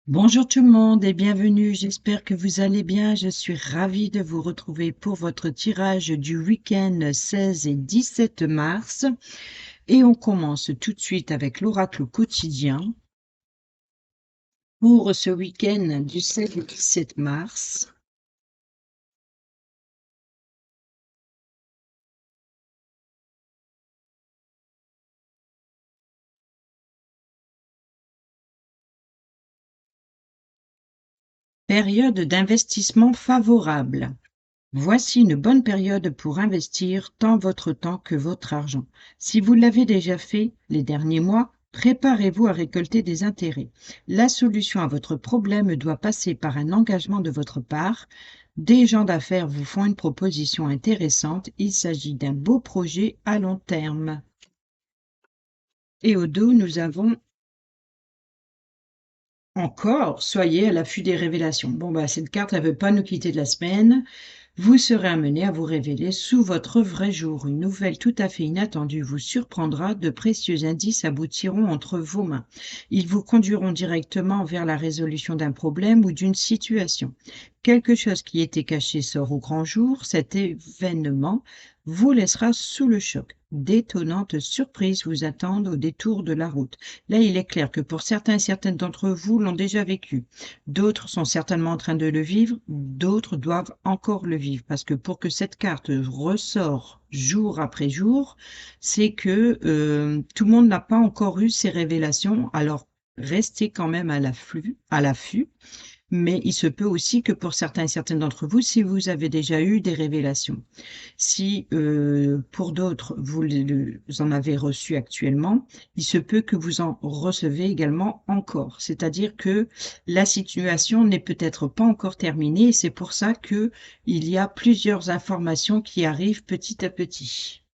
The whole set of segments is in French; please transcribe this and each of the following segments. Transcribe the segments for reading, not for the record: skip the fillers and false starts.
Bonjour tout le monde et bienvenue, j'espère que vous allez bien. Je suis ravie de vous retrouver pour votre tirage du week-end 16 et 17 mars. Et on commence tout de suite avec l'oracle quotidien pour ce week-end du 16 et 17 mars. Période d'investissement favorable. Voici une bonne période pour investir tant votre temps que votre argent. Si vous l'avez déjà fait les derniers mois, préparez-vous à récolter des intérêts. La solution à votre problème doit passer par un engagement de votre part. Des gens d'affaires vous font une proposition intéressante. Il s'agit d'un beau projet à long terme. Et au dos, nous avons encore, soyez à l'affût des révélations. Bon, bah, cette carte, elle ne veut pas nous quitter de la semaine. Vous serez amené à vous révéler sous votre vrai jour. Une nouvelle tout à fait inattendue vous surprendra. De précieux indices aboutiront entre vos mains. Ils vous conduiront directement vers la résolution d'un problème ou d'une situation. Quelque chose qui était caché sort au grand jour. Cet événement vous laissera sous le choc. D'étonnantes surprises vous attendent au détour de la route. Là, il est clair que pour certains et certaines d'entre vous l'ont déjà vécu. D'autres sont certainement en train de le vivre, d'autres doivent encore le vivre. Parce que pour que cette carte ressort jour après jour, c'est que tout le monde n'a pas encore eu ces révélations. Alors, restez quand même à l'affût. Mais il se peut aussi que pour certains et certaines d'entre vous, si vous avez déjà eu des révélations, si pour d'autres, vous en avez reçu actuellement, il se peut que vous en recevez également encore. C'est-à-dire que la situation n'est peut-être pas encore terminée et c'est pour ça que il y a plusieurs informations qui arrivent petit à petit.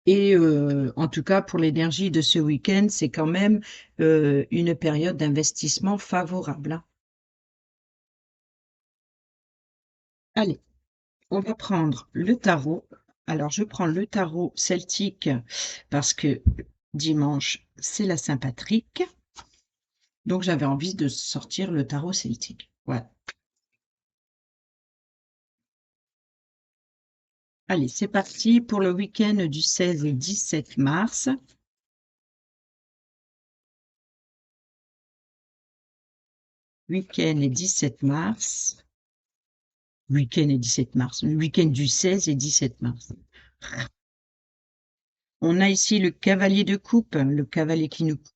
Et en tout cas, pour l'énergie de ce week-end, c'est quand même une période d'investissement favorable, hein. Allez, on va prendre le tarot. Alors, je prends le tarot celtique parce que dimanche, c'est la Saint-Patrick. Donc, j'avais envie de sortir le tarot celtique. Voilà. Allez, c'est parti pour le week-end du 16 et 17 mars. Week-end et 17 mars. Week-end et 17 mars. Le week-end du 16 et 17 mars. On a ici le cavalier de coupe, le cavalier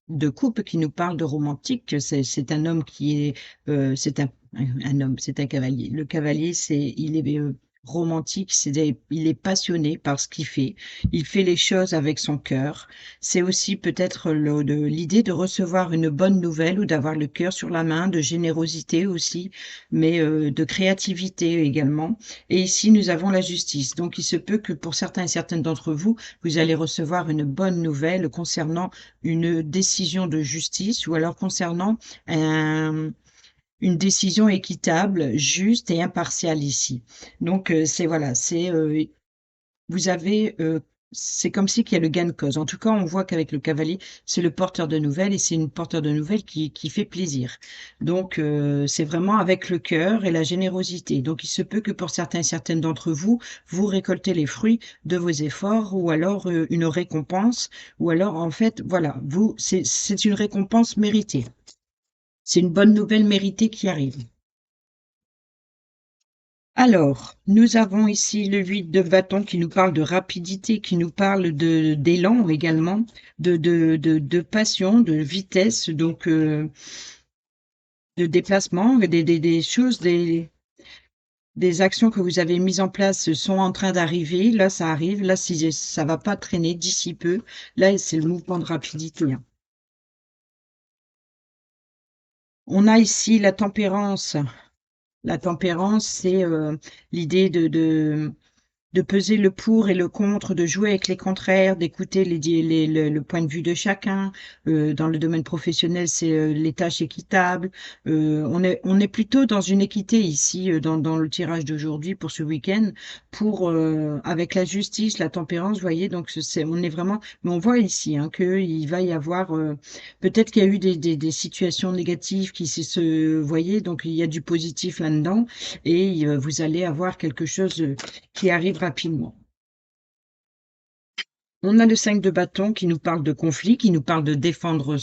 de coupe qui nous parle de romantique. C'est un homme qui est, c'est un homme, c'est un cavalier. Le cavalier, il est romantique, il est passionné par ce qu'il fait. Il fait les choses avec son cœur. C'est aussi peut-être l'idée de recevoir une bonne nouvelle ou d'avoir le cœur sur la main, de générosité aussi, mais de créativité également. Et ici, nous avons la justice. Donc, il se peut que pour certains et certaines d'entre vous, vous allez recevoir une bonne nouvelle concernant une décision de justice ou alors concernant une décision équitable, juste et impartiale ici. Donc, c'est voilà, vous avez, c'est comme si qu'il y a le gain de cause. En tout cas, on voit qu'avec le cavalier, c'est le porteur de nouvelles et c'est une porteur de nouvelles qui fait plaisir. Donc, c'est vraiment avec le cœur et la générosité. Donc, il se peut que pour certains et certaines d'entre vous, vous récoltez les fruits de vos efforts ou alors une récompense ou alors, en fait, voilà, c'est une récompense méritée. C'est une bonne nouvelle méritée qui arrive. Alors, nous avons ici le 8 de bâton qui nous parle de rapidité, qui nous parle d'élan également, de passion, de vitesse, donc de déplacement, des choses, des actions que vous avez mises en place sont en train d'arriver. Là, ça arrive. Là, si ça va pas traîner d'ici peu. Là, c'est le mouvement de rapidité, hein. On a ici la tempérance. La tempérance, c'est l'idée de peser le pour et le contre, de jouer avec les contraires, d'écouter le point de vue de chacun. Dans le domaine professionnel, c'est les tâches équitables. On est plutôt dans une équité ici, dans le tirage d'aujourd'hui pour ce week-end, avec la justice, la tempérance, vous voyez, donc on est vraiment, mais on voit ici qu'il va y avoir, peut-être qu'il y a eu des situations négatives vous voyez, donc il y a du positif là-dedans, et vous allez avoir quelque chose qui arrive rapidement. On a le 5 de bâton qui nous parle de conflit, qui nous parle de défendre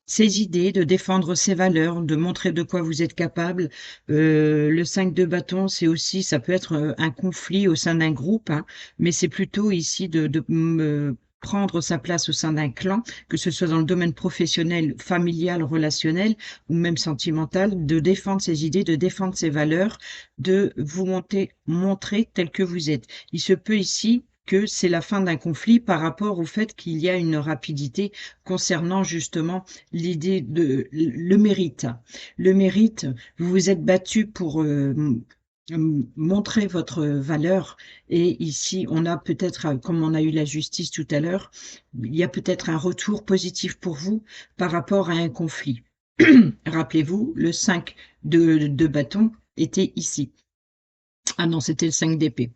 ses idées, de défendre ses valeurs, de montrer de quoi vous êtes capable. Le 5 de bâton, ça peut être un conflit au sein d'un groupe, mais c'est plutôt ici de prendre sa place au sein d'un clan, que ce soit dans le domaine professionnel, familial, relationnel ou même sentimental, de défendre ses idées, de défendre ses valeurs, de vous montrer tel que vous êtes. Il se peut ici que c'est la fin d'un conflit par rapport au fait qu'il y a une rapidité concernant justement l'idée de le mérite. Le mérite, vous vous êtes battu pour montrer votre valeur, et ici on a peut-être, comme on a eu la justice tout à l'heure, il y a peut-être un retour positif pour vous par rapport à un conflit. Rappelez-vous, le 5 de bâton était ici. Ah non, c'était le 5 d'épée.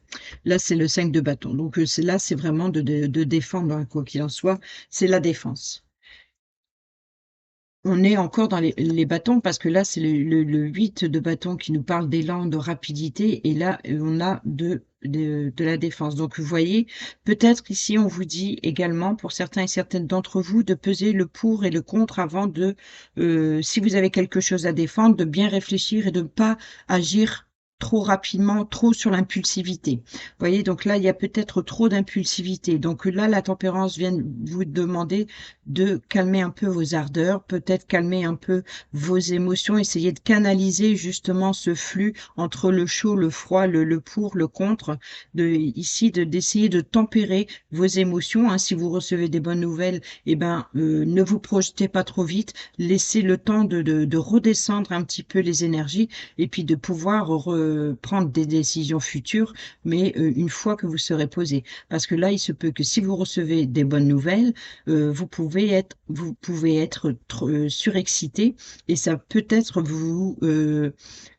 Là, c'est le 5 de bâton. Donc là, c'est vraiment de défendre, quoi qu'il en soit, c'est la défense. On est encore dans les bâtons parce que là, c'est le 8 de bâton qui nous parle d'élan, de rapidité, et là, on a de la défense. Donc, vous voyez, peut-être ici, on vous dit également, pour certains et certaines d'entre vous, de peser le pour et le contre avant si vous avez quelque chose à défendre, de bien réfléchir et de ne pas agir trop rapidement, trop sur l'impulsivité. Vous voyez, donc là, il y a peut-être trop d'impulsivité. Donc là, la tempérance vient vous demander de calmer un peu vos ardeurs, peut-être calmer un peu vos émotions, essayer de canaliser justement ce flux entre le chaud, le froid, le pour, le contre, d'essayer de tempérer vos émotions. Si vous recevez des bonnes nouvelles, ne vous projetez pas trop vite, laissez le temps de redescendre un petit peu les énergies, et puis de pouvoir prendre des décisions futures, mais une fois que vous serez posé. Parce que là, il se peut que si vous recevez des bonnes nouvelles, vous pouvez être surexcité, et ça peut être vous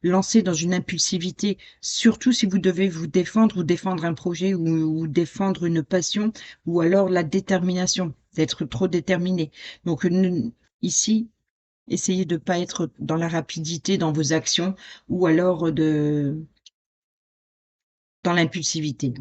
lancer dans une impulsivité, surtout si vous devez vous défendre ou défendre un projet ou défendre une passion, ou alors la détermination, d'être trop déterminé. Donc ici, essayez de ne pas être dans la rapidité dans vos actions, ou alors dans l'impulsivité.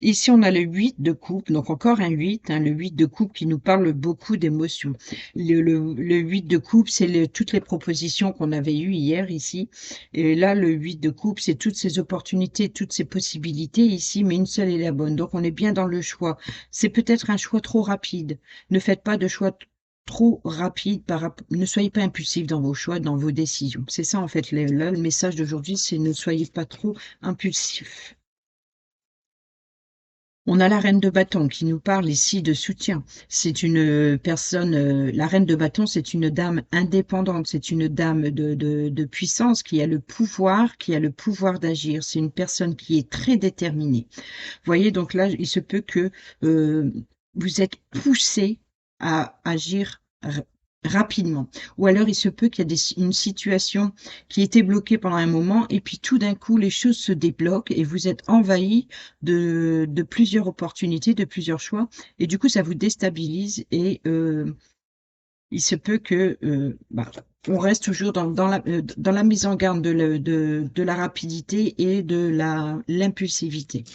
Ici, on a le 8 de coupe, donc encore un 8, le 8 de coupe qui nous parle beaucoup d'émotions. Le 8 de coupe, c'est toutes les propositions qu'on avait eues hier ici. Et là, le 8 de coupe, c'est toutes ces opportunités, toutes ces possibilités ici, mais une seule est la bonne. Donc, on est bien dans le choix. C'est peut-être un choix trop rapide. Ne faites pas de choix trop rapide, ne soyez pas impulsif dans vos choix, dans vos décisions. C'est ça, en fait, là, le message d'aujourd'hui, c'est ne soyez pas trop impulsif. On a la reine de bâton qui nous parle ici de soutien. C'est une personne, la reine de bâton, c'est une dame indépendante, c'est une dame de puissance qui a le pouvoir d'agir. C'est une personne qui est très déterminée. Vous voyez, donc là, il se peut que vous êtes poussé à agir rapidement. Ou alors, il se peut qu'il y ait une situation qui était bloquée pendant un moment, et puis tout d'un coup, les choses se débloquent et vous êtes envahi de plusieurs opportunités, de plusieurs choix, et du coup, ça vous déstabilise, et il se peut que on reste toujours dans la mise en garde de la rapidité et de l'impulsivité.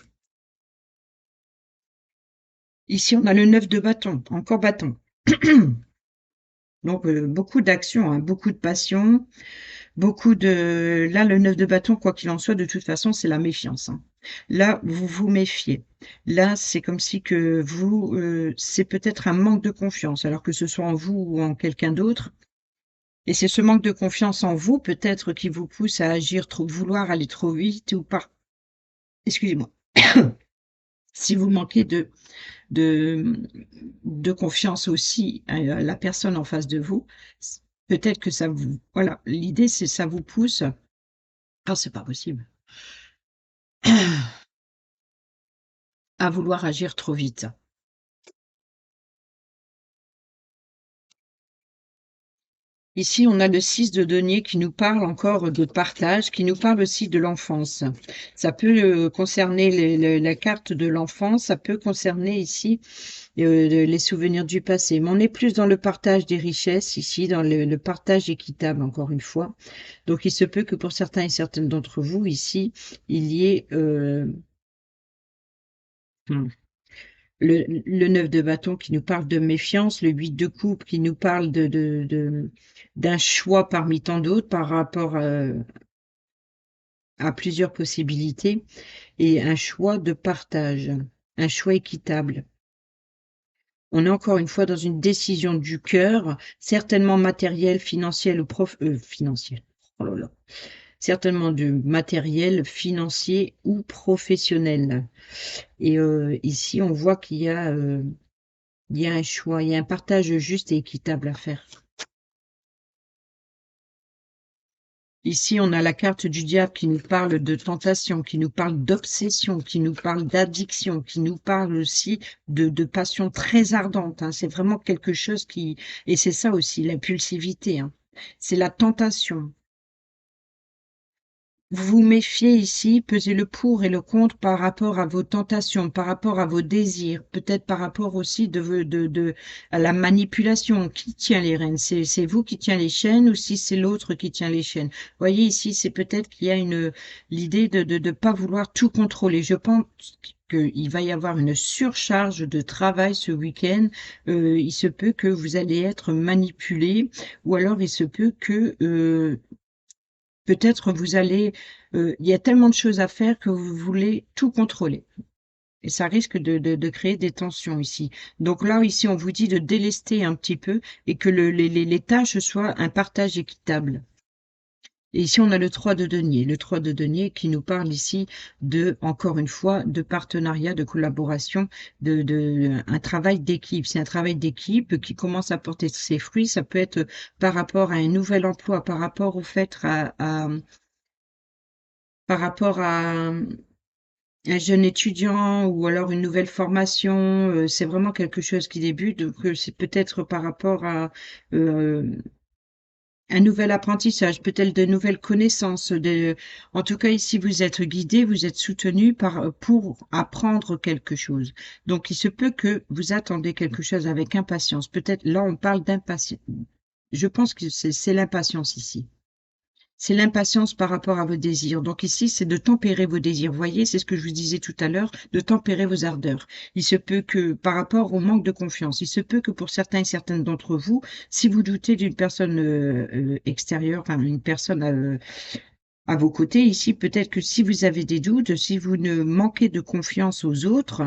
Ici, on a le 9 de bâton, encore bâton. Donc, beaucoup d'action, beaucoup de passion, Là, le 9 de bâton, quoi qu'il en soit, de toute façon, c'est la méfiance. Là, vous vous méfiez. Là, c'est comme si que c'est peut-être un manque de confiance, alors que ce soit en vous ou en quelqu'un d'autre. Et c'est ce manque de confiance en vous, peut-être, qui vous pousse à agir vouloir aller trop vite ou pas. Excusez-moi. Si vous manquez de, de confiance aussi à la personne en face de vous, peut-être que voilà, l'idée, c'est ça vous pousse Ah, c'est pas possible. À vouloir agir trop vite. Ici, on a le 6 de denier qui nous parle encore de partage, qui nous parle aussi de l'enfance. Ça peut, concerner la carte de l'enfance, ça peut concerner ici, les souvenirs du passé. Mais on est plus dans le partage des richesses ici, dans le partage équitable, encore une fois. Donc il se peut que pour certains et certaines d'entre vous ici, il y ait, mmh, le 9 de bâton qui nous parle de méfiance, le 8 de coupe qui nous parle d'un choix parmi tant d'autres par rapport, à plusieurs possibilités et un choix de partage, un choix équitable. On est encore une fois dans une décision du cœur, certainement matérielle, financière ou financière. Oh là là. Certainement du matériel, financier ou professionnel. Et ici, on voit il y a un choix, il y a un partage juste et équitable à faire. Ici, on a la carte du diable qui nous parle de tentation, qui nous parle d'obsession, qui nous parle d'addiction, qui nous parle aussi de passion très ardente, hein. C'est vraiment quelque chose et c'est ça aussi, l'impulsivité, hein. C'est la tentation. Vous vous méfiez ici, pesez le pour et le contre par rapport à vos tentations, par rapport à vos désirs, peut-être par rapport aussi à la manipulation. Qui tient les rênes? C'est vous qui tient les chaînes ou si c'est l'autre qui tient les chaînes? Vous voyez ici, c'est peut-être qu'il y a l'idée de pas vouloir tout contrôler. Je pense qu'il va y avoir une surcharge de travail ce week-end. Il se peut que vous allez être manipulé ou alors il se peut que, peut-être vous allez, il y a tellement de choses à faire que vous voulez tout contrôler et ça risque de créer des tensions ici. Donc là, ici, on vous dit de délester un petit peu et que les tâches soient un partage équitable. Et ici, on a le 3 de denier. Le 3 de denier qui nous parle ici encore une fois, de partenariat, de collaboration, un travail d'équipe. C'est un travail d'équipe qui commence à porter ses fruits. Ça peut être par rapport à un nouvel emploi, par rapport au fait par rapport à un jeune étudiant ou alors une nouvelle formation, c'est vraiment quelque chose qui débute, donc c'est peut-être par rapport à, heu, un nouvel apprentissage, peut-être de nouvelles connaissances, en tout cas ici vous êtes guidé, vous êtes soutenu pour apprendre quelque chose. Donc il se peut que vous attendez quelque chose avec impatience. Peut-être là on parle d'impatience. Je pense que c'est l'impatience ici. C'est l'impatience par rapport à vos désirs. Donc ici, c'est de tempérer vos désirs. Vous voyez, c'est ce que je vous disais tout à l'heure, de tempérer vos ardeurs. Il se peut que, par rapport au manque de confiance, il se peut que pour certains et certaines d'entre vous, si vous doutez d'une personne extérieure, enfin une personne à vos côtés ici, peut-être que si vous avez des doutes, si vous ne manquez de confiance aux autres,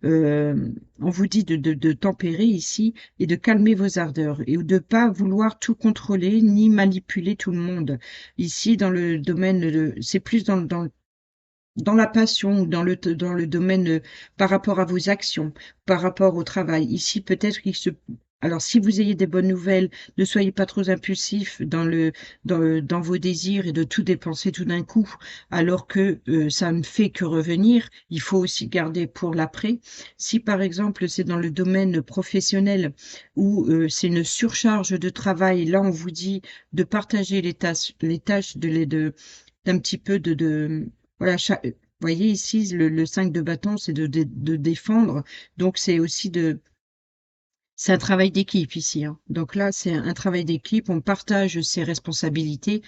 on vous dit de tempérer ici et de calmer vos ardeurs et de pas vouloir tout contrôler ni manipuler tout le monde. Ici, dans le domaine c'est plus dans la passion ou dans le domaine, par rapport à vos actions, par rapport au travail. Ici, peut-être alors si vous ayez des bonnes nouvelles, ne soyez pas trop impulsifs dans vos désirs et de tout dépenser tout d'un coup, alors que, ça ne fait que revenir. Il faut aussi garder pour l'après. Si, par exemple, c'est dans le domaine professionnel où, c'est une surcharge de travail, là, on vous dit de partager les tâches d'un petit peu voilà, vous voyez ici, le 5 de bâton, c'est de défendre. Donc, c'est un travail d'équipe ici, hein. Donc là, c'est un travail d'équipe. On partage ses responsabilités.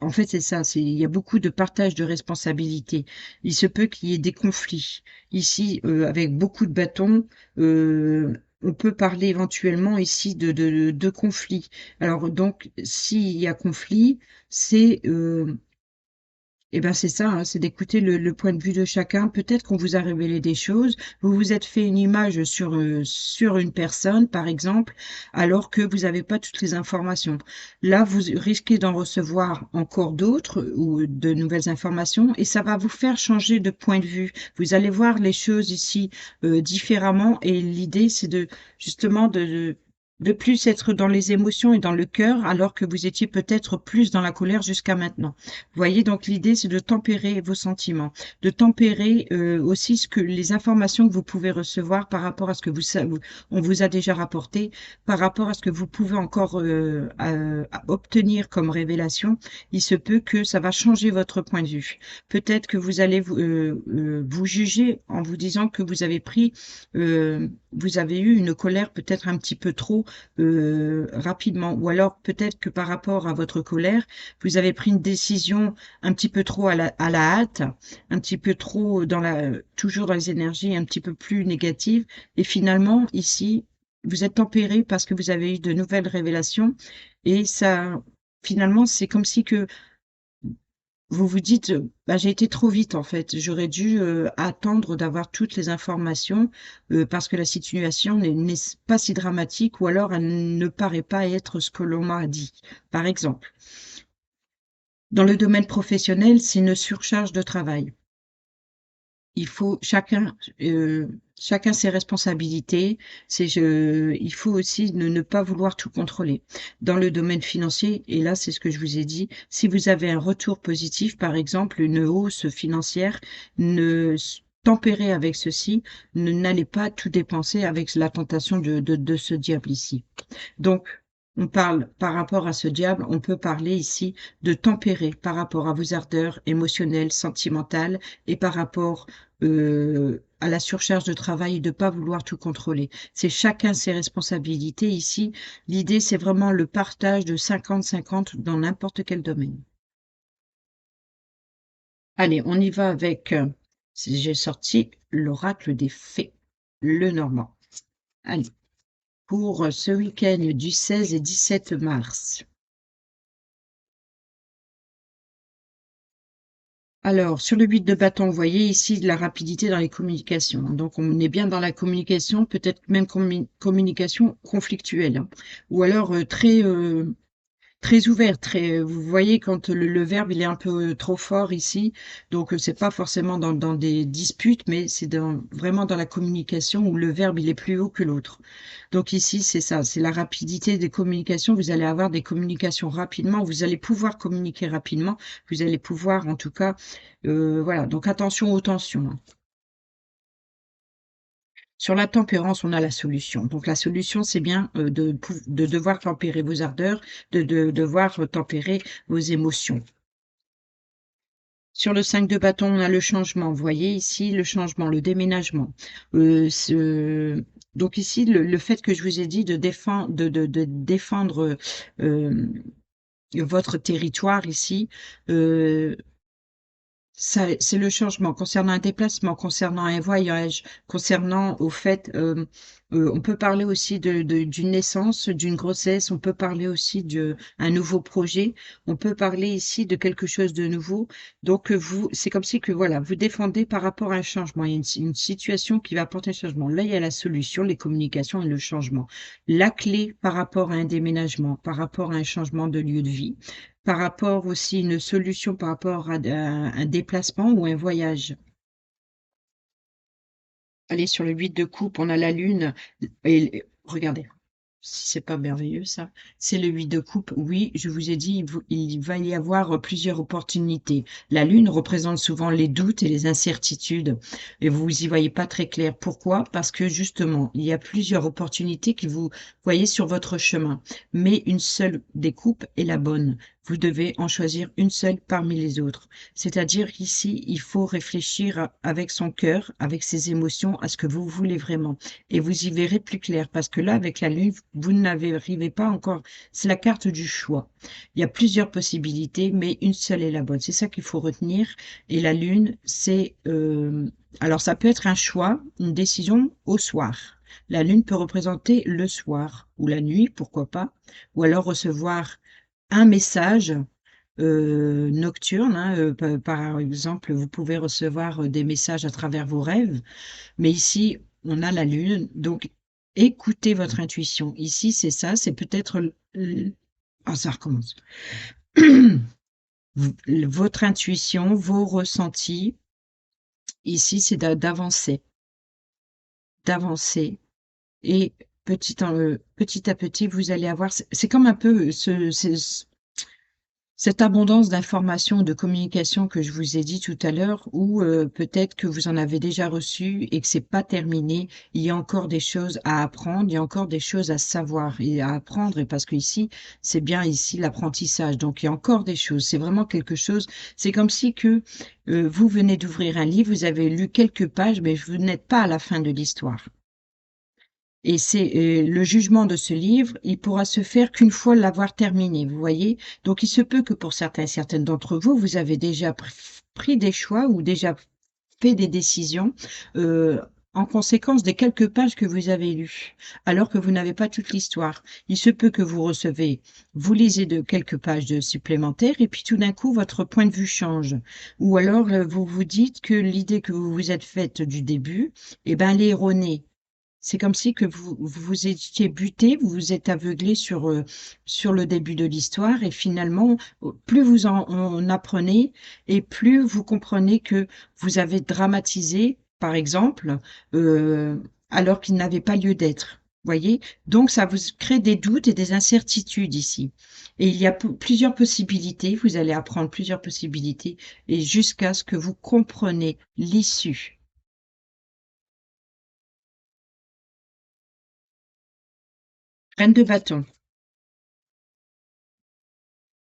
En fait, c'est ça. Il y a beaucoup de partage de responsabilités. Il se peut qu'il y ait des conflits. Ici, avec beaucoup de bâtons, on peut parler éventuellement ici de conflits. Alors, donc, s'il y a conflit, c'est, et ben, c'est ça, hein, c'est d'écouter le point de vue de chacun. Peut-être qu'on vous a révélé des choses, vous vous êtes fait une image sur une personne, par exemple, alors que vous n'avez pas toutes les informations. Là, vous risquez d'en recevoir encore d'autres ou de nouvelles informations et ça va vous faire changer de point de vue. Vous allez voir les choses ici différemment et l'idée, c'est justement de plus être dans les émotions et dans le cœur, alors que vous étiez peut-être plus dans la colère jusqu'à maintenant. Vous voyez, donc l'idée, c'est de tempérer vos sentiments, de tempérer aussi ce que les informations que vous pouvez recevoir par rapport à ce que on vous a déjà rapporté, par rapport à ce que vous pouvez encore obtenir comme révélation. Il se peut que ça va changer votre point de vue. Peut-être que vous allez vous juger en vous disant que vous avez eu une colère peut-être un petit peu trop rapidement. Ou alors peut-être que par rapport à votre colère, vous avez pris une décision un petit peu trop à la hâte, un petit peu trop toujours dans les énergies un petit peu plus négatives. Et finalement, ici, vous êtes tempéré parce que vous avez eu de nouvelles révélations. Et ça, finalement, c'est comme si que vous vous dites, bah, j'ai été trop vite en fait. J'aurais dû attendre d'avoir toutes les informations parce que la situation n'est pas si dramatique ou alors elle ne paraît pas être ce que l'on m'a dit. Par exemple, dans le domaine professionnel, c'est une surcharge de travail. Il faut chacun ses responsabilités. Il faut aussi ne pas vouloir tout contrôler. Dans le domaine financier, et là, c'est ce que je vous ai dit, si vous avez un retour positif, par exemple, une hausse financière, ne tempérez avec ceci, n'allez pas tout dépenser avec la tentation de ce diable ici. Donc, on parle par rapport à ce diable, on peut parler ici de tempérer par rapport à vos ardeurs émotionnelles, sentimentales et par rapport à la surcharge de travail et de ne pas vouloir tout contrôler. C'est chacun ses responsabilités ici. L'idée, c'est vraiment le partage de 50-50 dans n'importe quel domaine. Allez, on y va avec, j'ai sorti l'oracle des fées, le Normand. Allez. Pour ce week-end du 16 et 17 mars. Alors, sur le 8 de bâton, vous voyez ici de la rapidité dans les communications. Donc, on est bien dans la communication, peut-être même communication conflictuelle, hein. Ou alors très ouvert, vous voyez quand le verbe il est un peu trop fort ici, donc c'est pas forcément dans des disputes, mais c'est vraiment dans la communication où le verbe il est plus haut que l'autre. Donc ici c'est ça, c'est la rapidité des communications. Vous allez avoir des communications rapidement, vous allez pouvoir communiquer rapidement, vous allez pouvoir en tout cas, voilà. Donc attention aux tensions, hein. Sur la tempérance, on a la solution. Donc la solution, c'est bien de devoir tempérer vos ardeurs, de devoir tempérer vos émotions. Sur le 5 de bâton, on a le changement. Vous voyez ici le changement, le déménagement. Donc ici, le fait que je vous ai dit de défendre votre territoire ici, c'est le changement concernant un déplacement, concernant un voyage, concernant au fait, on peut parler aussi d'une naissance, d'une grossesse, on peut parler aussi d'un nouveau projet, on peut parler ici de quelque chose de nouveau. Donc c'est comme si que voilà, vous défendez par rapport à un changement. Il y a une situation qui va apporter un changement. Là, il y a la solution, les communications et le changement. La clé par rapport à un déménagement, par rapport à un changement de lieu de vie, par rapport aussi une solution par rapport à un déplacement ou un voyage. Allez, sur le 8 de coupe, on a la lune et regardez, si c'est pas merveilleux ça, c'est le 8 de coupe. Oui, je vous ai dit, il va y avoir plusieurs opportunités. La lune représente souvent les doutes et les incertitudes et vous y voyez pas très clair. Pourquoi? Parce que justement, il y a plusieurs opportunités que vous voyez sur votre chemin, mais une seule des coupes est la bonne. Vous devez en choisir une seule parmi les autres. C'est-à-dire qu'ici, il faut réfléchir avec son cœur, avec ses émotions, à ce que vous voulez vraiment. Et vous y verrez plus clair, parce que là, avec la lune, vous n'arrivez pas encore. C'est la carte du choix. Il y a plusieurs possibilités, mais une seule est la bonne. C'est ça qu'il faut retenir. Et la lune, c'est... alors, ça peut être un choix, une décision au soir. La lune peut représenter le soir ou la nuit, pourquoi pas, ou alors recevoir un message nocturne, hein, par exemple, vous pouvez recevoir des messages à travers vos rêves, mais ici, on a la lune, donc écoutez votre intuition. Ici, c'est ça, c'est peut-être... Ah, ça recommence. Votre intuition, vos ressentis, ici, c'est d'avancer, d'avancer et petit à petit, vous allez avoir c'est comme un peu cette abondance d'informations, de communication que je vous ai dit tout à l'heure ou peut-être que vous en avez déjà reçu et que c'est pas terminé. Il y a encore des choses à apprendre, il y a encore des choses à savoir et à apprendre et parce qu'ici, c'est bien ici l'apprentissage. Donc il y a encore des choses. C'est vraiment quelque chose, c'est comme si que vous venez d'ouvrir un livre, vous avez lu quelques pages, mais vous n'êtes pas à la fin de l'histoire. Et c'est le jugement de ce livre, il pourra se faire qu'une fois l'avoir terminé, vous voyez? Donc il se peut que pour certains et certaines d'entre vous, vous avez déjà pris des choix ou déjà fait des décisions, heu, en conséquence des quelques pages que vous avez lues, alors que vous n'avez pas toute l'histoire. Il se peut que vous lisez de quelques pages de supplémentaires et puis tout d'un coup votre point de vue change. Ou alors, vous vous dites que l'idée que vous vous êtes faite du début, eh ben, elle est erronée. C'est comme si que vous étiez buté, vous vous êtes aveuglé sur le début de l'histoire et finalement, plus vous en apprenez et plus vous comprenez que vous avez dramatisé, par exemple, alors qu'il n'avait pas lieu d'être. Voyez? Donc ça vous crée des doutes et des incertitudes ici. Et il y a plusieurs possibilités, vous allez apprendre plusieurs possibilités et jusqu'à ce que vous compreniez l'issue. Reine de bâton.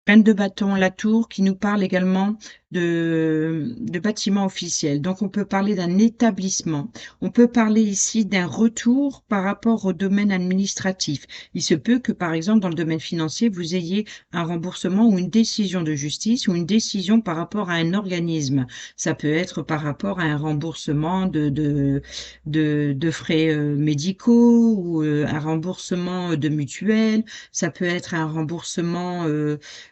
Reine de bâton, la tour qui nous parle également de bâtiments officiels. Donc on peut parler d'un établissement. On peut parler ici d'un retour par rapport au domaine administratif. Il se peut que, par exemple, dans le domaine financier, vous ayez un remboursement ou une décision de justice ou une décision par rapport à un organisme. Ça peut être par rapport à un remboursement de frais médicaux ou un remboursement de mutuelle. Ça peut être un remboursement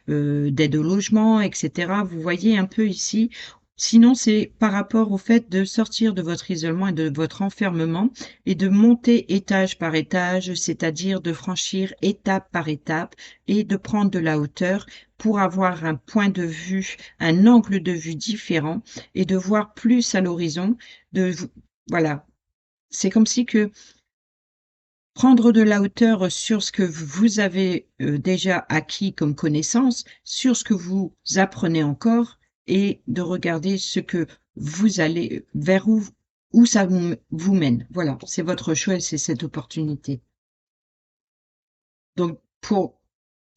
d'aide au logement, etc. Vous voyez un peu ici. Sinon, c'est par rapport au fait de sortir de votre isolement et de votre enfermement et de monter étage par étage, c'est-à-dire de franchir étape par étape et de prendre de la hauteur pour avoir un point de vue, un angle de vue différent et de voir plus à l'horizon. De, voilà. C'est comme si que prendre de la hauteur sur ce que vous avez, déjà acquis comme connaissance, sur ce que vous apprenez encore et de regarder ce que vous allez vers où ça vous mène. Voilà, c'est votre choix et c'est cette opportunité. Donc pour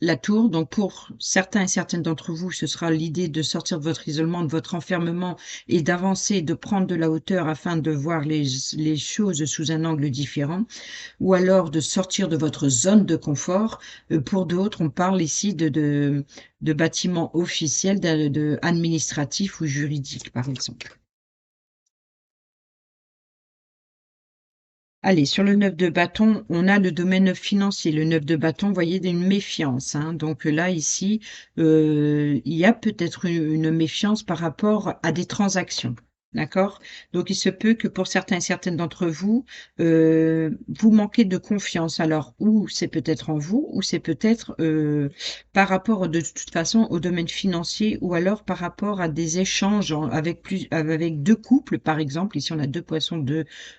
la tour, donc pour certains et certaines d'entre vous, ce sera l'idée de sortir de votre isolement, de votre enfermement et d'avancer, de prendre de la hauteur afin de voir les choses sous un angle différent. Ou alors de sortir de votre zone de confort. Pour d'autres, on parle ici de bâtiments officiels, administratifs ou juridiques, par exemple. Allez, sur le 9 de bâton, on a le domaine financier. Le 9 de bâton, vous voyez, une méfiance, hein. Donc là, ici, il y a peut-être une méfiance par rapport à des transactions. D'accord? Donc il se peut que pour certains et certaines d'entre vous, vous manquez de confiance. Alors, ou c'est peut-être en vous, ou c'est peut-être par rapport de toute façon au domaine financier, ou alors par rapport à des échanges avec deux couples, par exemple. Ici, on a deux poissons,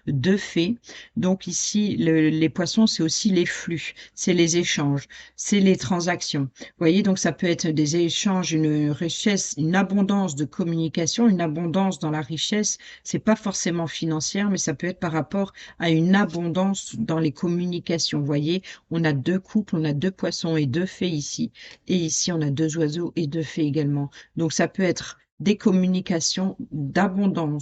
deux fées. Donc ici, les poissons, c'est aussi les flux, c'est les échanges, c'est les transactions. Vous voyez, donc ça peut être des échanges, une richesse, une abondance de communication, une abondance dans la richesse. C'est pas forcément financière, mais ça peut être par rapport à une abondance dans les communications. Vous voyez, on a deux couples, on a deux poissons et deux fées ici. Et ici, on a deux oiseaux et deux fées également. Donc ça peut être des communications d'abondante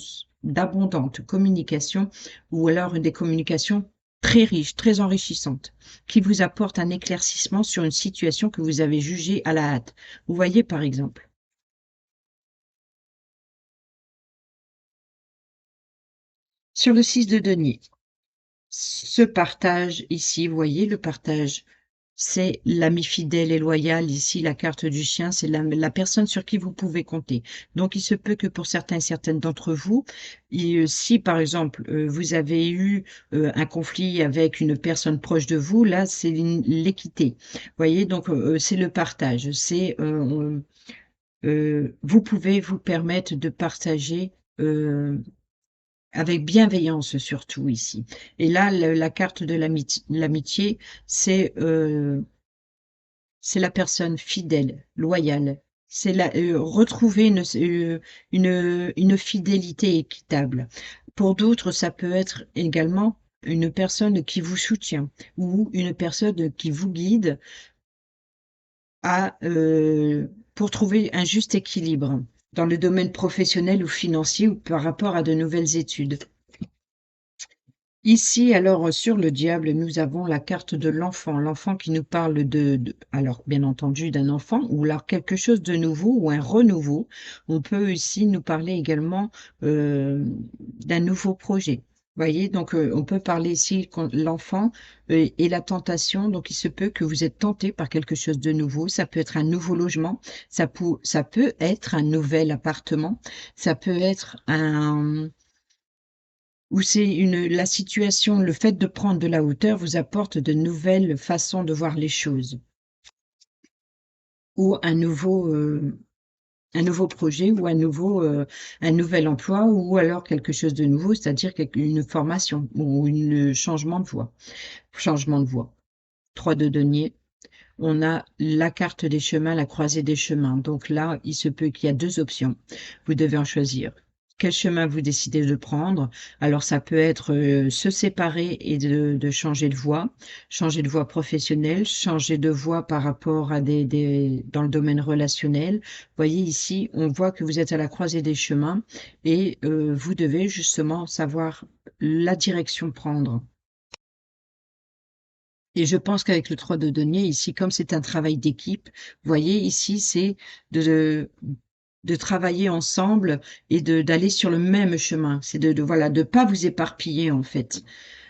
communication ou alors des communications très riches, très enrichissantes, qui vous apportent un éclaircissement sur une situation que vous avez jugée à la hâte. Vous voyez, par exemple, sur le 6 de denier, ce partage ici, vous voyez, le partage, c'est l'ami fidèle et loyal. Ici, la carte du chien, c'est la personne sur qui vous pouvez compter. Donc, il se peut que pour certains et certaines d'entre vous, si par exemple, vous avez eu un conflit avec une personne proche de vous, là, c'est l'équité. Vous voyez, donc c'est le partage. Vous pouvez vous permettre de partager. avec bienveillance surtout ici. Et là, la carte de l'amitié, c'est la personne fidèle, loyale. C'est retrouver une fidélité équitable. Pour d'autres, ça peut être également une personne qui vous soutient ou une personne qui vous guide pour trouver un juste équilibre dans le domaine professionnel ou financier ou par rapport à de nouvelles études. Ici, alors, sur le diable, nous avons la carte de l'enfant qui nous parle alors, bien entendu, d'un enfant, ou alors quelque chose de nouveau, ou un renouveau. On peut aussi nous parler également d'un nouveau projet. Voyez, donc on peut parler ici quand l'enfant et la tentation. Donc, il se peut que vous êtes tenté par quelque chose de nouveau. Ça peut être un nouveau logement, ça peut être un nouvel appartement, ça peut être où c'est la situation, le fait de prendre de la hauteur vous apporte de nouvelles façons de voir les choses ou un nouveau projet ou un nouvel emploi ou alors quelque chose de nouveau, c'est-à-dire une formation ou une changement de voie. 3 de denier, on a la carte des chemins, la croisée des chemins. Donc là, il se peut qu'il y a 2 options. Vous devez en choisir. Quel chemin vous décidez de prendre? Alors ça peut être se séparer et de changer de voie professionnelle, changer de voie par rapport à dans le domaine relationnel. Vous voyez ici, on voit que vous êtes à la croisée des chemins et vous devez justement savoir la direction prendre. Et je pense qu'avec le 3 de denier, ici, comme c'est un travail d'équipe, vous voyez, ici, c'est de, de travailler ensemble et d'aller sur le même chemin. C'est voilà, de pas vous éparpiller, en fait.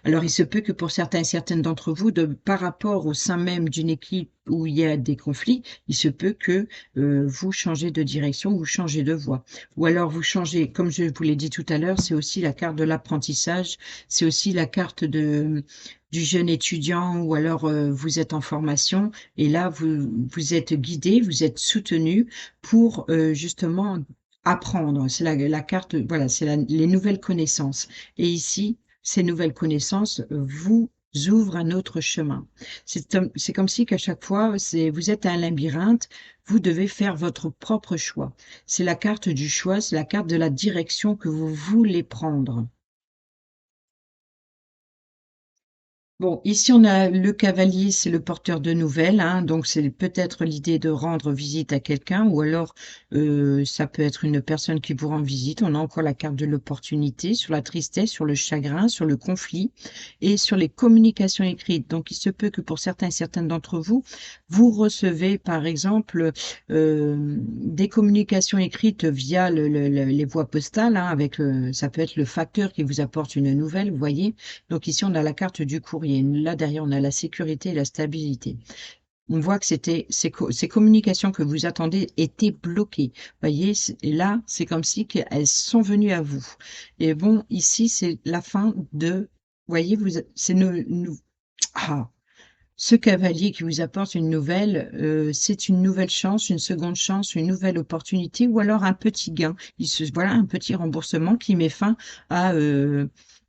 Alors, il se peut que pour certains et certaines d'entre vous, par rapport au sein même d'une équipe où il y a des conflits, il se peut que vous changez de direction, vous changez de voie. Ou alors vous changez, comme je vous l'ai dit tout à l'heure, c'est aussi la carte de l'apprentissage, c'est aussi la carte du jeune étudiant, ou alors vous êtes en formation et là, vous êtes guidé, vous êtes soutenu pour justement apprendre. C'est la carte, voilà, c'est les nouvelles connaissances. Et ici, ces nouvelles connaissances vous ouvrent un autre chemin. C'est comme si qu'à chaque fois, vous êtes un labyrinthe, vous devez faire votre propre choix. C'est la carte du choix, c'est la carte de la direction que vous voulez prendre. Bon, ici on a le cavalier, c'est le porteur de nouvelles, hein, donc c'est peut-être l'idée de rendre visite à quelqu'un, ou alors ça peut être une personne qui vous rend visite. On a encore la carte de l'opportunité sur la tristesse, sur le chagrin, sur le conflit et sur les communications écrites. Donc il se peut que pour certains et certaines d'entre vous, vous recevez par exemple des communications écrites via les voies postales, hein, ça peut être le facteur qui vous apporte une nouvelle, vous voyez. Donc ici, on a la carte du courrier. Là, derrière, on a la sécurité et la stabilité. On voit que ces communications que vous attendez étaient bloquées. Voyez, et là, c'est comme si elles sont venues à vous. Et bon, ici, c'est la fin voyez, c'est ce cavalier qui vous apporte une nouvelle, c'est une nouvelle chance, une seconde chance, une nouvelle opportunité ou alors un petit gain. Voilà, un petit remboursement qui met fin à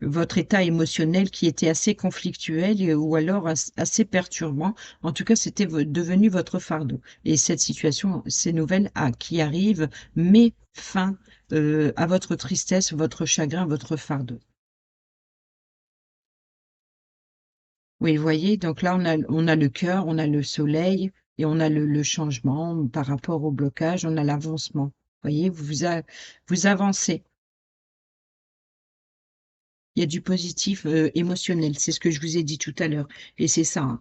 votre état émotionnel qui était assez conflictuel ou alors assez perturbant. En tout cas, c'était devenu votre fardeau. Et cette situation, ces nouvelles qui arrivent, met fin à votre tristesse, votre chagrin, votre fardeau. Oui, vous voyez, donc là, on a le cœur, on a le soleil et on a le changement par rapport au blocage, on a l'avancement. Vous voyez, vous avancez. Il y a du positif émotionnel, c'est ce que je vous ai dit tout à l'heure. Et c'est ça, hein.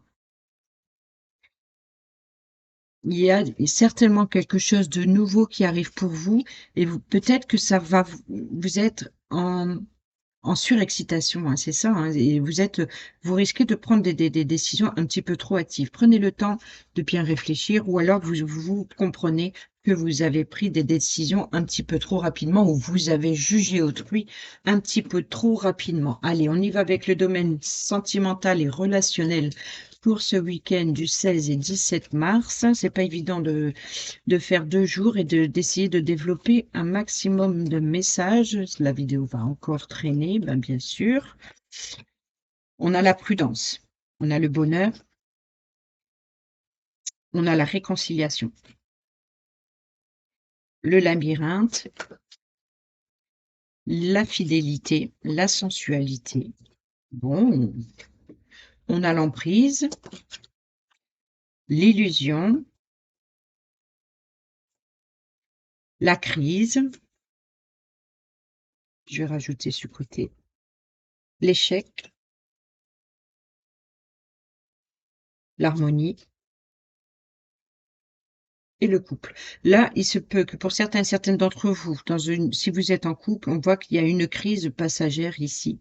Il y a certainement quelque chose de nouveau qui arrive pour vous et peut-être que ça va vous être en surexcitation, hein, c'est ça, hein, et vous risquez de prendre des décisions un petit peu trop hâtives. Prenez le temps de bien réfléchir ou alors vous comprenez que vous avez pris des décisions un petit peu trop rapidement ou vous avez jugé autrui un petit peu trop rapidement. Allez, on y va avec le domaine sentimental et relationnel pour ce week-end du 16 et 17 mars. C'est pas évident de faire 2 jours et d'essayer de développer un maximum de messages. La vidéo va encore traîner, ben, bien sûr. On a la prudence, on a le bonheur, on a la réconciliation, le labyrinthe, la fidélité, la sensualité. Bon, on a l'emprise, l'illusion, la crise. Je vais rajouter ce côté. L'échec, l'harmonie et le couple. Là, il se peut que pour certaines d'entre vous, si vous êtes en couple, on voit qu'il y a une crise passagère ici.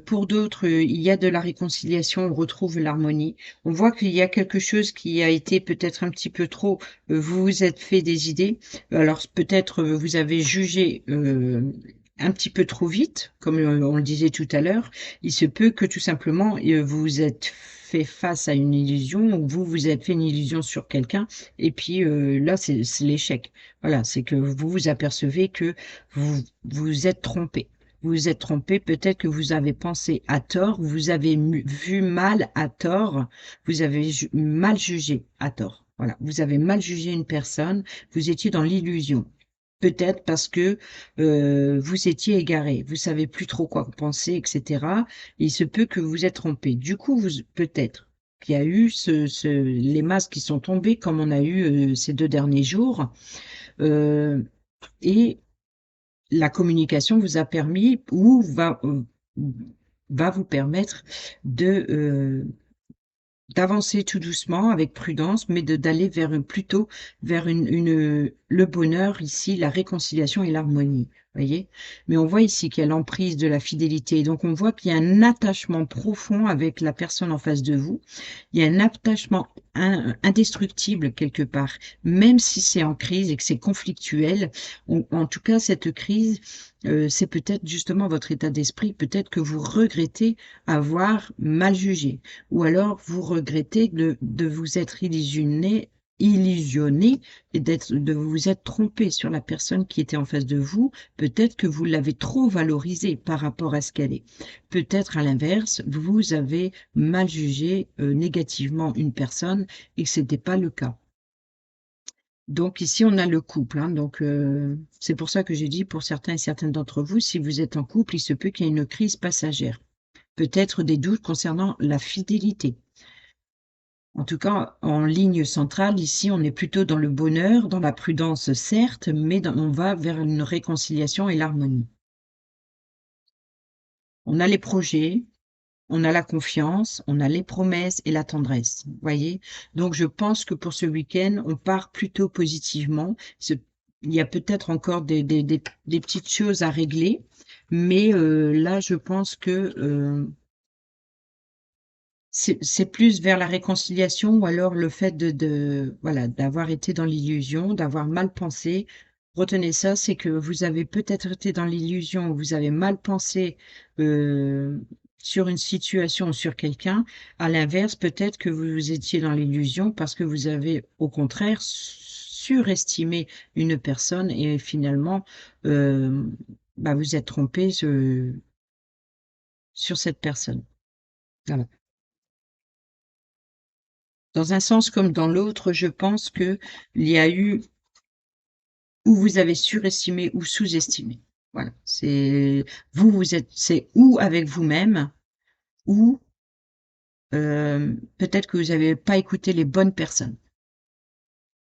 Pour d'autres, il y a de la réconciliation, on retrouve l'harmonie. On voit qu'il y a quelque chose qui a été peut-être un petit peu trop, vous vous êtes fait des idées. Alors peut-être vous avez jugé un petit peu trop vite, comme on le disait tout à l'heure. Il se peut que tout simplement vous vous êtes fait face à une illusion ou vous vous êtes fait une illusion sur quelqu'un et puis là c'est l'échec. Voilà, c'est que vous vous apercevez que vous vous êtes trompé. Vous vous êtes trompé, peut-être que vous avez pensé à tort, vous avez vu mal à tort, vous avez mal jugé à tort. Voilà, vous avez mal jugé une personne, vous étiez dans l'illusion. Peut-être parce que vous étiez égaré, vous savez plus trop quoi penser, etc. Il se peut que vous vous êtes trompé. Du coup, peut-être qu'il y a eu les masques qui sont tombés, comme on a eu ces 2 derniers jours. Et la communication vous a permis ou va vous permettre de d'avancer tout doucement avec prudence, mais d'aller plutôt vers le bonheur ici, la réconciliation et l'harmonie. Voyez? Mais on voit ici qu'il y a l'emprise de la fidélité. Donc on voit qu'il y a un attachement profond avec la personne en face de vous. Il y a un attachement indestructible quelque part, même si c'est en crise et que c'est conflictuel. En tout cas, cette crise, c'est peut-être justement votre état d'esprit. Peut-être que vous regrettez avoir mal jugé, ou alors vous regrettez de vous être illusionné et de vous être trompé sur la personne qui était en face de vous. Peut-être que vous l'avez trop valorisée par rapport à ce qu'elle est. Peut-être à l'inverse, vous avez mal jugé négativement une personne et que c'était pas le cas. Donc ici, on a le couple. Hein, donc c'est pour ça que j'ai dit pour certains et certaines d'entre vous, si vous êtes en couple, il se peut qu'il y ait une crise passagère. Peut-être des doutes concernant la fidélité. En tout cas, en ligne centrale, ici, on est plutôt dans le bonheur, dans la prudence, certes, mais on va vers une réconciliation et l'harmonie. On a les projets, on a la confiance, on a les promesses et la tendresse. Voyez? Donc, je pense que pour ce week-end, on part plutôt positivement. Il y a peut-être encore des petites choses à régler, mais là, je pense que c'est plus vers la réconciliation ou alors le fait voilà, d'avoir été dans l'illusion, d'avoir mal pensé. Retenez ça, c'est que vous avez peut-être été dans l'illusion, vous avez mal pensé sur une situation ou sur quelqu'un. À l'inverse, peut-être que vous étiez dans l'illusion parce que vous avez au contraire surestimé une personne et finalement, bah, vous êtes trompé sur cette personne. Voilà. Dans un sens comme dans l'autre, je pense qu'il y a eu où vous avez surestimé ou sous-estimé. Voilà, c'est ou avec vous-même ou peut-être que vous n'avez pas écouté les bonnes personnes.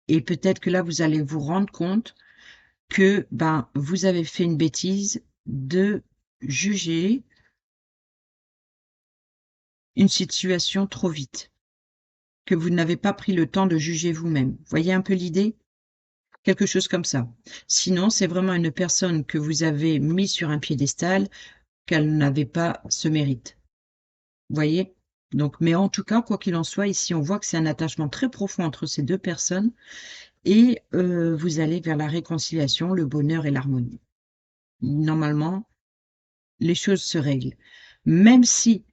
Et peut-être que là, vous allez vous rendre compte que ben vous avez fait une bêtise de juger une situation trop vite, que vous n'avez pas pris le temps de juger vous-même. Voyez un peu l'idée? Quelque chose comme ça. Sinon, c'est vraiment une personne que vous avez mis sur un piédestal, qu'elle n'avait pas ce mérite. Vous voyez? Donc, mais en tout cas, quoi qu'il en soit, ici, on voit que c'est un attachement très profond entre ces 2 personnes et vous allez vers la réconciliation, le bonheur et l'harmonie. Normalement, les choses se règlent. Même si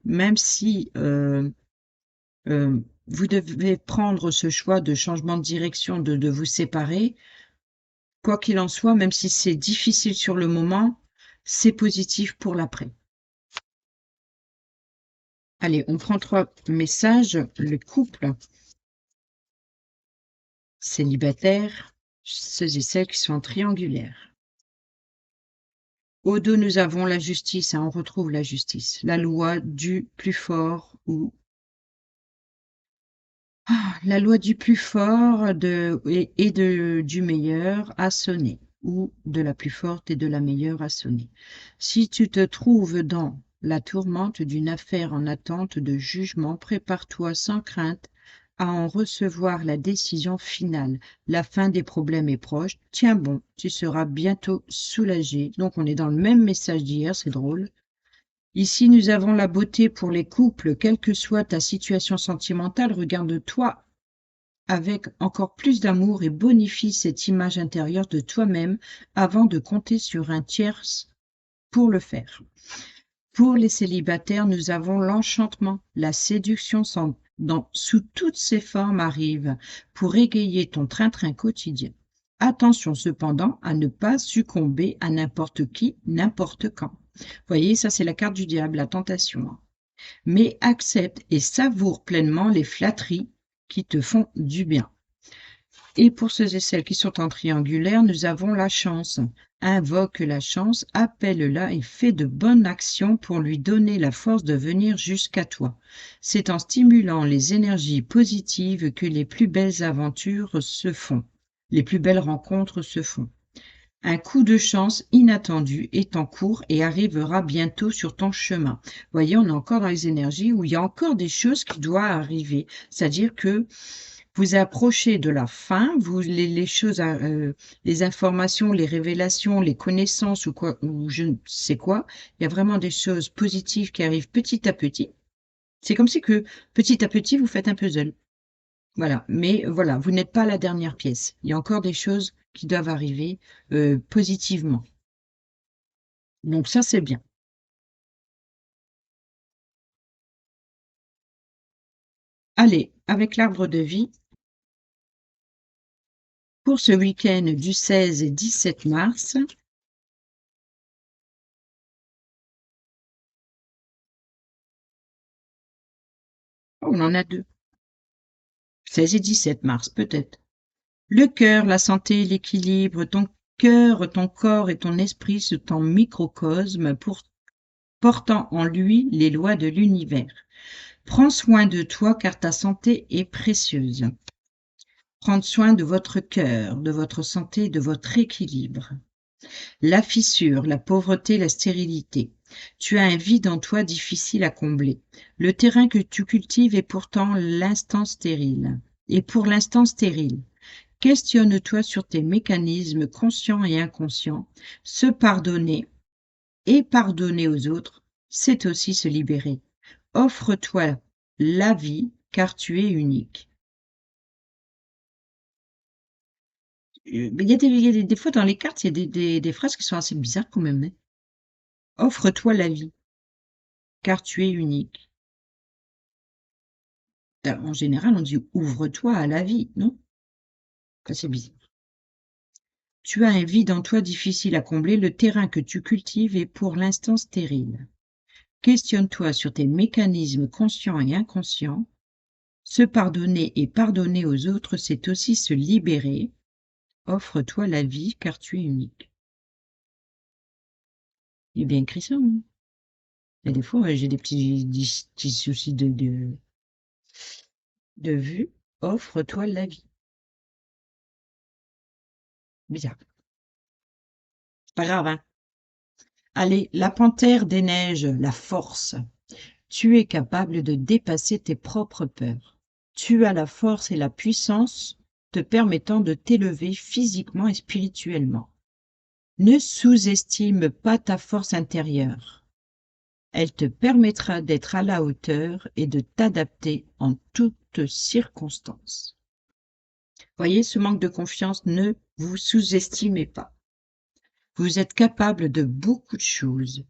Vous devez prendre ce choix de changement de direction, de vous séparer. Quoi qu'il en soit, même si c'est difficile sur le moment, c'est positif pour l'après. Allez, on prend 3 messages. Le couple, célibataire, ceux et celles qui sont triangulaires. Au dos, nous avons la justice, hein, on retrouve la justice, la loi du plus fort ou la loi du plus fort du meilleur a sonné, ou de la plus forte et de la meilleure a sonné. Si tu te trouves dans la tourmente d'une affaire en attente de jugement, prépare-toi sans crainte à en recevoir la décision finale. La fin des problèmes est proche. Tiens bon, tu seras bientôt soulagé. Donc on est dans le même message d'hier, c'est drôle. Ici, nous avons la beauté pour les couples, quelle que soit ta situation sentimentale, regarde-toi avec encore plus d'amour et bonifie cette image intérieure de toi-même avant de compter sur un tierce pour le faire. Pour les célibataires, nous avons l'enchantement, la séduction sous toutes ses formes arrive pour égayer ton train-train quotidien. Attention cependant à ne pas succomber à n'importe qui, n'importe quand. Voyez, ça c'est la carte du diable, la tentation. Mais accepte et savoure pleinement les flatteries qui te font du bien. Et pour ceux et celles qui sont en triangulaire, nous avons la chance. Invoque la chance, appelle-la et fais de bonnes actions pour lui donner la force de venir jusqu'à toi. C'est en stimulant les énergies positives que les plus belles aventures se font, les plus belles rencontres se font. Un coup de chance inattendu est en cours et arrivera bientôt sur ton chemin. Voyez, on est encore dans les énergies où il y a encore des choses qui doivent arriver. C'est-à-dire que vous approchez de la fin, les choses, les informations, les révélations, les connaissances ou quoi, ou je ne sais quoi, il y a vraiment des choses positives qui arrivent petit à petit. C'est comme si que petit à petit vous faites un puzzle. Voilà, mais voilà, vous n'êtes pas la dernière pièce. Il y a encore des choses qui doivent arriver positivement. Donc ça, c'est bien. Allez, avec l'arbre de vie, pour ce week-end du 16 et 17 mars, on en a deux. 16 et 17 mars, peut-être. Le cœur, la santé, l'équilibre, ton cœur, ton corps et ton esprit sont en microcosme portant en lui les lois de l'univers. Prends soin de toi car ta santé est précieuse. Prendre soin de votre cœur, de votre santé, de votre équilibre. La fissure, la pauvreté, la stérilité. Tu as un vide en toi difficile à combler. Le terrain que tu cultives est pourtant l'instant stérile. Et pour l'instant stérile. Questionne-toi sur tes mécanismes conscients et inconscients. Se pardonner et pardonner aux autres, c'est aussi se libérer. Offre-toi la vie car tu es unique. Mais des fois dans les cartes, il y a des phrases qui sont assez bizarres quand même. Hein. Offre-toi la vie car tu es unique. En général, on dit ouvre-toi à la vie, non? Ça, c'est bizarre. Tu as un vide en toi difficile à combler, le terrain que tu cultives est pour l'instant stérile. Questionne-toi sur tes mécanismes conscients et inconscients. Se pardonner et pardonner aux autres, c'est aussi se libérer. Offre-toi la vie car tu es unique. Il est bien écrit ça. Hein. Et des fois, j'ai des petits soucis de vue. Offre-toi la vie. Bizarre. C'est pas grave, hein. Allez, la panthère des neiges, la force. Tu es capable de dépasser tes propres peurs. Tu as la force et la puissance te permettant de t'élever physiquement et spirituellement. Ne sous-estime pas ta force intérieure. Elle te permettra d'être à la hauteur et de t'adapter en toutes circonstances. Voyez, ce manque de confiance, ne vous sous-estimez pas. Vous êtes capable de beaucoup de choses.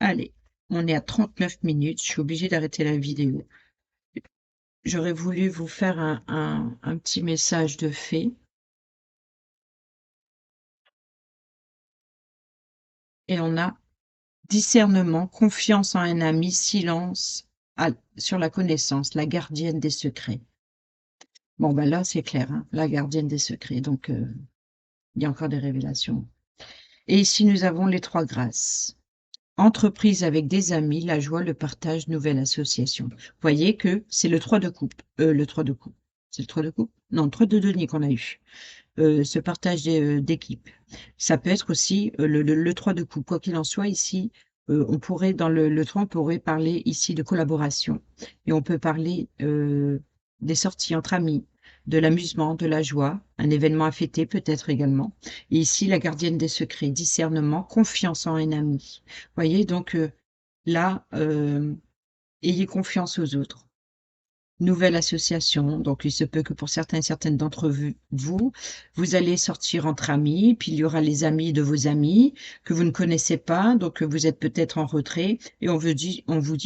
Allez, on est à 39 minutes, je suis obligée d'arrêter la vidéo. J'aurais voulu vous faire un petit message de fée. Et on a discernement, confiance en un ami, silence sur la connaissance, la gardienne des secrets. Bon, ben là, c'est clair, hein, la gardienne des secrets. Donc, il y a encore des révélations. Et ici, nous avons les 3 grâces. Entreprise avec des amis, la joie, le partage, nouvelle association. Vous voyez que c'est le 3 de coupe. Le 3 de coupe. C'est le 3 de coupe? Non, le 3 de denier qu'on a eu. Ce partage d'équipe. Ça peut être aussi le 3 de coupe. Quoi qu'il en soit, ici, on pourrait, dans le 3, on pourrait parler ici de collaboration. Et on peut parler des sorties entre amis, de l'amusement, de la joie, un événement à fêter peut-être également. Et ici, la gardienne des secrets, discernement, confiance en un ami. Vous voyez, donc là, ayez confiance aux autres. Nouvelle association, donc il se peut que pour certains et certaines d'entre vous allez sortir entre amis, puis il y aura les amis de vos amis que vous ne connaissez pas, donc vous êtes peut-être en retrait, et on vous dit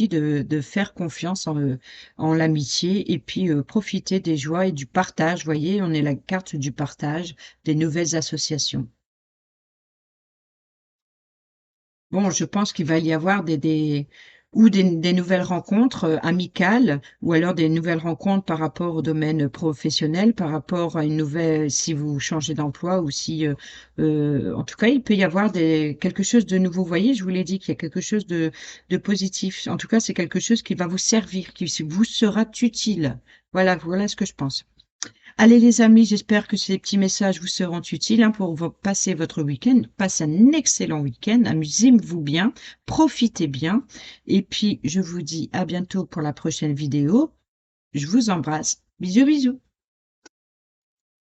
de faire confiance en l'amitié, et puis profiter des joies et du partage. Vous voyez, on est la carte du partage, des nouvelles associations. Bon, je pense qu'il va y avoir des nouvelles rencontres amicales, ou alors des nouvelles rencontres par rapport au domaine professionnel, par rapport à une nouvelle, si vous changez d'emploi, ou si, en tout cas, il peut y avoir quelque chose de nouveau. Vous voyez, je vous l'ai dit qu'il y a quelque chose de positif. En tout cas, c'est quelque chose qui va vous servir, qui vous sera utile. Voilà ce que je pense. Allez les amis, j'espère que ces petits messages vous seront utiles hein, pour passer votre week-end. Passez un excellent week-end, amusez-vous bien, profitez bien. Et puis, je vous dis à bientôt pour la prochaine vidéo. Je vous embrasse. Bisous, bisous.